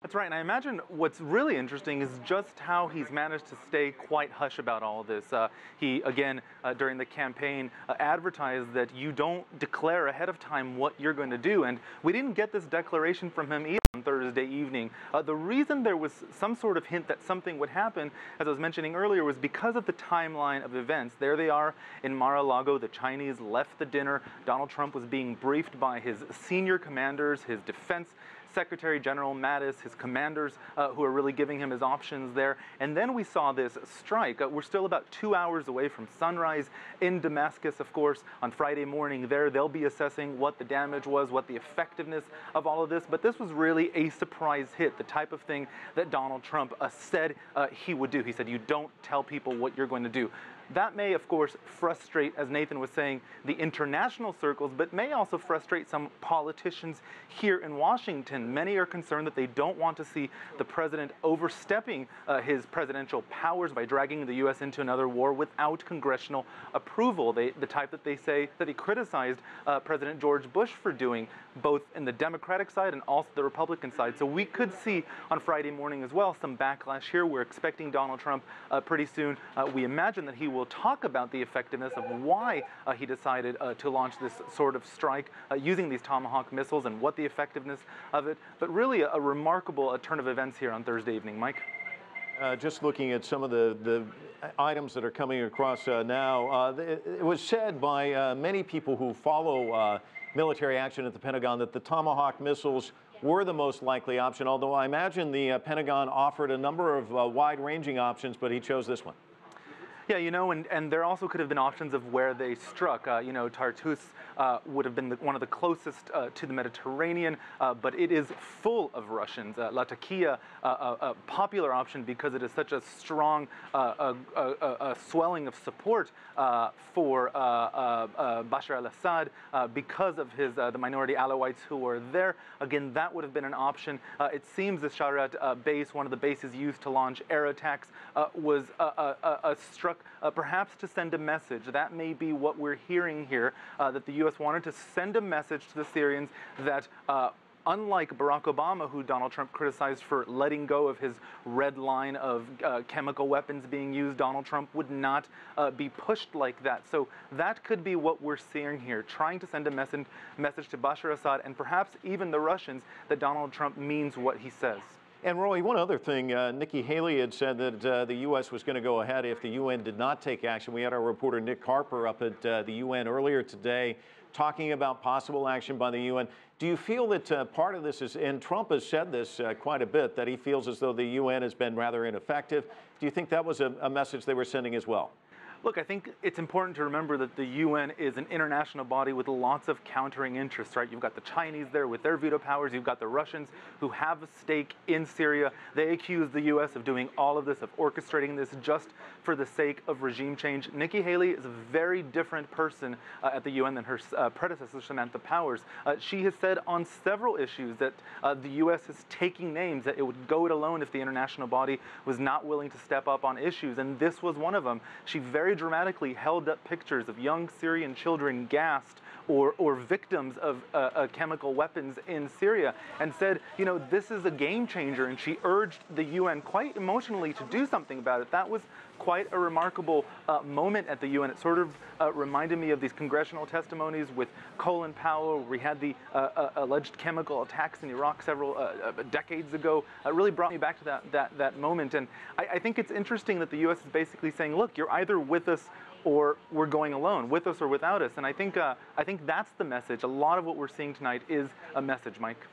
That's right, and I imagine what's really interesting is just how he's managed to stay quite hush about all of this. He, again, during the campaign, advertised that you don't declare ahead of time what you're going to do, and we didn't get this declaration from him either on Thursday evening. The reason there was some sort of hint that something would happen, as I was mentioning earlier, was because of the timeline of events. There they are in Mar-a-Lago. The Chinese left the dinner. Donald Trump was being briefed by his senior commanders, his defense Secretary General Mattis, his commanders who are really giving him his options there. And then we saw this strike. We're still about 2 hours away from sunrise in Damascus, of course. On Friday morning there, they'll be assessing what the damage was, what the effectiveness of all of this. But this was really a surprise hit, the type of thing that Donald Trump said he would do. He said, you don't tell people what you're going to do. That may, of course, frustrate, as Nathan was saying, the international circles, but may also frustrate some politicians here in Washington. Many are concerned that they don't want to see the president overstepping his presidential powers by dragging the U.S. into another war without congressional approval, the type that they say that he criticized President George Bush for doing, both in the Democratic side and also the Republican side. So we could see on Friday morning as well some backlash here. We're expecting Donald Trump pretty soon. We imagine that he will talk about the effectiveness of why he decided to launch this sort of strike using these Tomahawk missiles and what the effectiveness of it. But really a remarkable turn of events here on Thursday evening. Mike? Just looking at some of the items that are coming across now, it was said by many people who follow military action at the Pentagon that the Tomahawk missiles were the most likely option, although I imagine the Pentagon offered a number of wide-ranging options, but he chose this one. Yeah, you know, and there also could have been options of where they struck. You know, Tartus would have been one of the closest to the Mediterranean, but it is full of Russians. Latakia, a popular option because it is such a strong swelling of support for Bashar al-Assad because of the minority Alawites who were there. Again, that would have been an option. It seems the Sharat base, one of the bases used to launch air attacks, was struck perhaps to send a message. That may be what we're hearing here, that the U.S. wanted to send a message to the Syrians that unlike Barack Obama, who Donald Trump criticized for letting go of his red line of chemical weapons being used, Donald Trump would not be pushed like that. So that could be what we're seeing here, trying to send a message to Bashar Assad and perhaps even the Russians that Donald Trump means what he says. And Roee, one other thing, Nikki Haley had said that the U.S. was going to go ahead if the UN did not take action. We had our reporter Nick Harper up at the UN earlier today talking about possible action by the UN. Do you feel that part of this is, and Trump has said this quite a bit, that he feels as though the UN has been rather ineffective. Do you think that was a message they were sending as well? Look, I think it's important to remember that the UN is an international body with lots of countering interests, right? You've got the Chinese there with their veto powers. You've got the Russians who have a stake in Syria. They accuse the U.S. of doing all of this, of orchestrating this just for the sake of regime change. Nikki Haley is a very different person at the UN than her predecessor, Samantha Powers. She has said on several issues that the U.S. is taking names, that it would go it alone if the international body was not willing to step up on issues, and this was one of them. She very dramatically held up pictures of young Syrian children gassed or victims of chemical weapons in Syria and said, you know, this is a game changer, and she urged the UN quite emotionally to do something about it. That was quite a remarkable moment at the UN. It sort of reminded me of these congressional testimonies with Colin Powell, where we had the alleged chemical attacks in Iraq several decades ago. It really brought me back to that moment. And I think it's interesting that the U.S. is basically saying, look, you're either with us or we're going alone, with us or without us. And I think that's the message. A lot of what we're seeing tonight is a message, Mike.